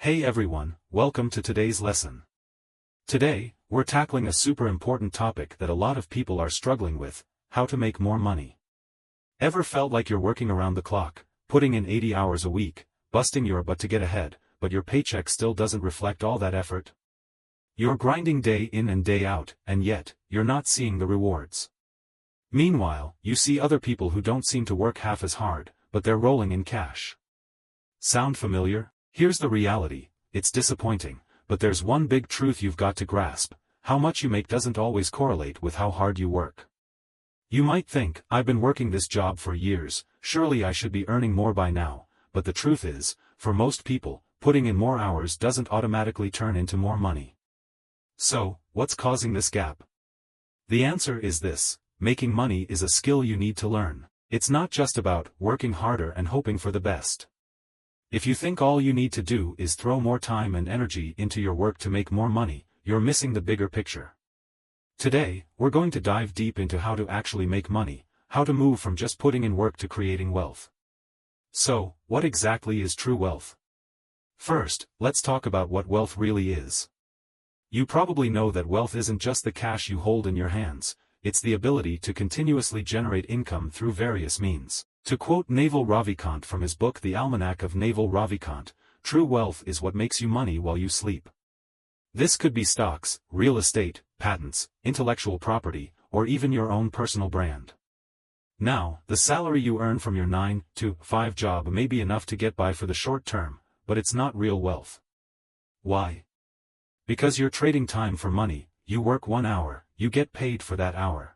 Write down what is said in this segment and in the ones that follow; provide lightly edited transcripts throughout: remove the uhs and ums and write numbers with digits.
Hey everyone, welcome to today's lesson. Today, we're tackling a super important topic that a lot of people are struggling with: how to make more money. Ever felt like you're working around the clock, putting in 80 hours a week, busting your butt to get ahead, but your paycheck still doesn't reflect all that effort? You're grinding day in and day out, and yet, you're not seeing the rewards. Meanwhile, you see other people who don't seem to work half as hard, but they're rolling in cash. Sound familiar? Here's the reality: it's disappointing, but there's one big truth you've got to grasp: how much you make doesn't always correlate with how hard you work. You might think, I've been working this job for years, surely I should be earning more by now, but the truth is, for most people, putting in more hours doesn't automatically turn into more money. So, what's causing this gap? The answer is this: making money is a skill you need to learn. It's not just about working harder and hoping for the best. If you think all you need to do is throw more time and energy into your work to make more money, you're missing the bigger picture. Today, we're going to dive deep into how to actually make money, how to move from just putting in work to creating wealth. So, what exactly is true wealth? First, let's talk about what wealth really is. You probably know that wealth isn't just the cash you hold in your hands, it's the ability to continuously generate income through various means. To quote Naval Ravikant from his book The Almanac of Naval Ravikant, true wealth is what makes you money while you sleep. This could be stocks, real estate, patents, intellectual property, or even your own personal brand. Now, the salary you earn from your 9-to-5 job may be enough to get by for the short term, but it's not real wealth. Why? Because you're trading time for money. You work 1 hour, you get paid for that hour.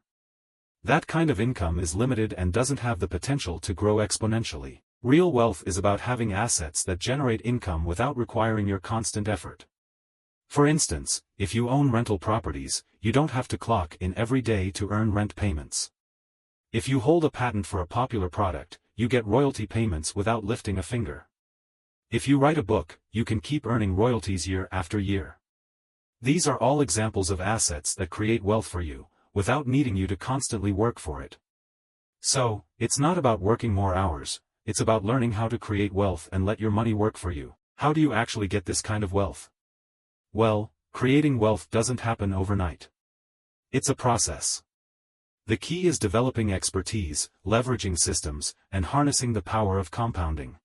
That kind of income is limited and doesn't have the potential to grow exponentially. Real wealth is about having assets that generate income without requiring your constant effort. For instance, if you own rental properties, you don't have to clock in every day to earn rent payments. If you hold a patent for a popular product, you get royalty payments without lifting a finger. If you write a book, you can keep earning royalties year after year. These are all examples of assets that create wealth for you, without needing you to constantly work for it. So, it's not about working more hours, it's about learning how to create wealth and let your money work for you. How do you actually get this kind of wealth? Well, creating wealth doesn't happen overnight. It's a process. The key is developing expertise, leveraging systems, and harnessing the power of compounding.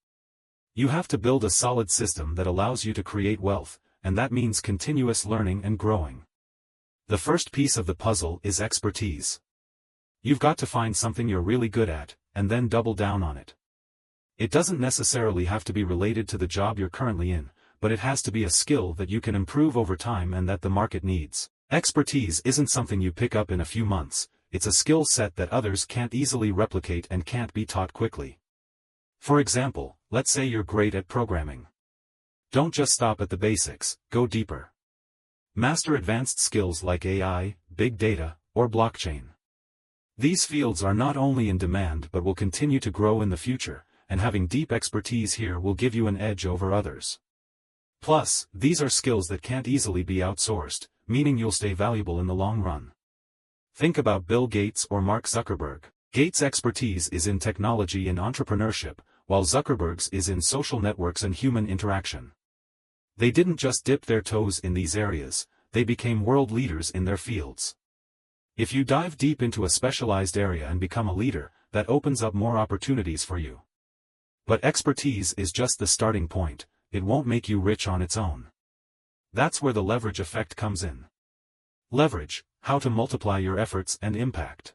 You have to build a solid system that allows you to create wealth, and that means continuous learning and growing. The first piece of the puzzle is expertise. You've got to find something you're really good at, and then double down on it. It doesn't necessarily have to be related to the job you're currently in, but it has to be a skill that you can improve over time and that the market needs. Expertise isn't something you pick up in a few months, it's a skill set that others can't easily replicate and can't be taught quickly. For example, let's say you're great at programming. Don't just stop at the basics, go deeper. Master advanced skills like AI, big data, or blockchain. These fields are not only in demand but will continue to grow in the future, and having deep expertise here will give you an edge over others. Plus, these are skills that can't easily be outsourced, meaning you'll stay valuable in the long run. Think about Bill Gates or Mark Zuckerberg. Gates' expertise is in technology and entrepreneurship, while Zuckerberg's is in social networks and human interaction. They didn't just dip their toes in these areas, they became world leaders in their fields. If you dive deep into a specialized area and become a leader, that opens up more opportunities for you. But expertise is just the starting point, it won't make you rich on its own. That's where the leverage effect comes in. Leverage: how to multiply your efforts and impact.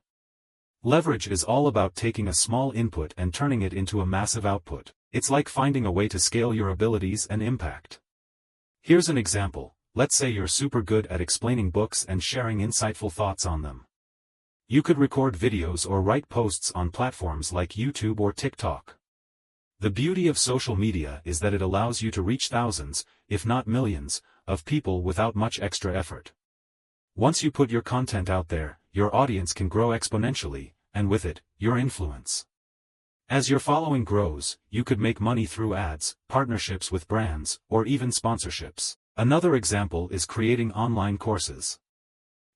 Leverage is all about taking a small input and turning it into a massive output. It's like finding a way to scale your abilities and impact. Here's an example: let's say you're super good at explaining books and sharing insightful thoughts on them. You could record videos or write posts on platforms like YouTube or TikTok. The beauty of social media is that it allows you to reach thousands, if not millions, of people without much extra effort. Once you put your content out there, your audience can grow exponentially, and with it, your influence. As your following grows, you could make money through ads, partnerships with brands, or even sponsorships. Another example is creating online courses.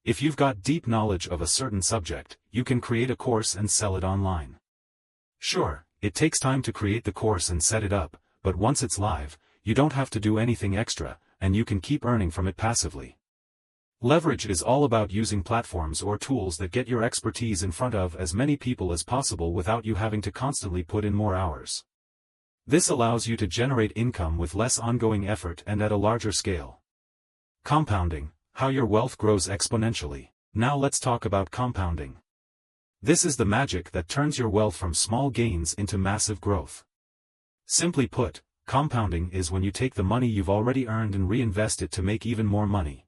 If you've got deep knowledge of a certain subject, you can create a course and sell it online. Sure, it takes time to create the course and set it up, but once it's live, you don't have to do anything extra, and you can keep earning from it passively. Leverage is all about using platforms or tools that get your expertise in front of as many people as possible without you having to constantly put in more hours. This allows you to generate income with less ongoing effort and at a larger scale. Compounding, how your wealth grows exponentially. Now let's talk about compounding. This is the magic that turns your wealth from small gains into massive growth. Simply put, compounding is when you take the money you've already earned and reinvest it to make even more money.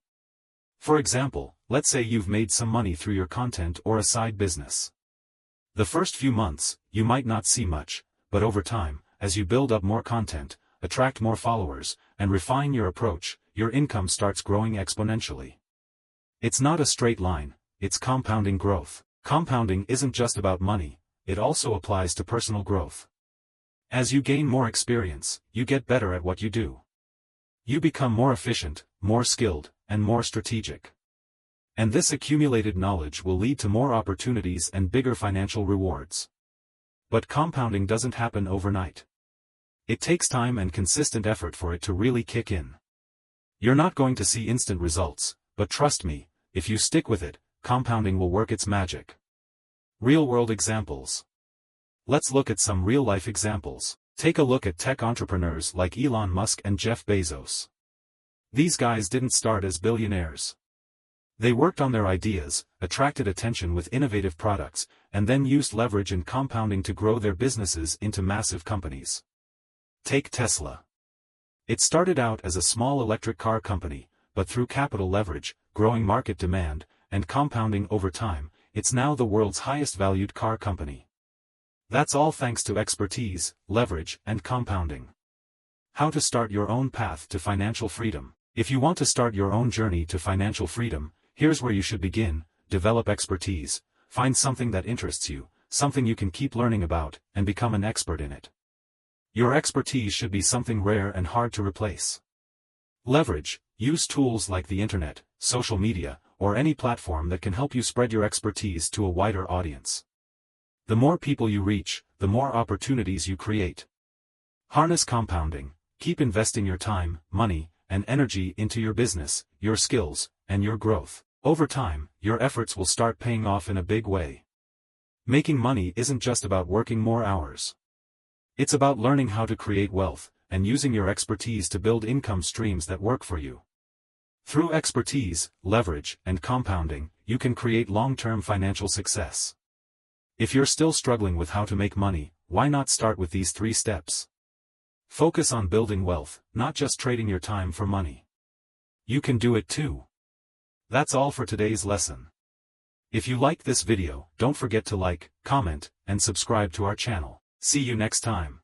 For example, let's say you've made some money through your content or a side business. The first few months, you might not see much, but over time, as you build up more content, attract more followers, and refine your approach, your income starts growing exponentially. It's not a straight line, it's compounding growth. Compounding isn't just about money, it also applies to personal growth. As you gain more experience, you get better at what you do. You become more efficient, more skilled, and more strategic. And this accumulated knowledge will lead to more opportunities and bigger financial rewards. But compounding doesn't happen overnight. It takes time and consistent effort for it to really kick in. You're not going to see instant results, but trust me, if you stick with it, compounding will work its magic. Real-world examples. Let's look at some real-life examples. Take a look at tech entrepreneurs like Elon Musk and Jeff Bezos. These guys didn't start as billionaires. They worked on their ideas, attracted attention with innovative products, and then used leverage and compounding to grow their businesses into massive companies. Take Tesla. It started out as a small electric car company, but through capital leverage, growing market demand, and compounding over time, it's now the world's highest valued car company. That's all thanks to expertise, leverage, and compounding. How to start your own path to financial freedom. If you want to start your own journey to financial freedom, here's where you should begin: develop expertise, find something that interests you, something you can keep learning about, and become an expert in it. Your expertise should be something rare and hard to replace. Leverage, use tools like the internet, social media, or any platform that can help you spread your expertise to a wider audience. The more people you reach, the more opportunities you create. Harness compounding, keep investing your time, money, and energy into your business, your skills, and your growth. Over time, your efforts will start paying off in a big way. Making money isn't just about working more hours. It's about learning how to create wealth, and using your expertise to build income streams that work for you. Through expertise, leverage, and compounding, you can create long-term financial success. If you're still struggling with how to make money, why not start with these 3 steps? Focus on building wealth, not just trading your time for money. You can do it too. That's all for today's lesson. If you liked this video, don't forget to like, comment, and subscribe to our channel. See you next time.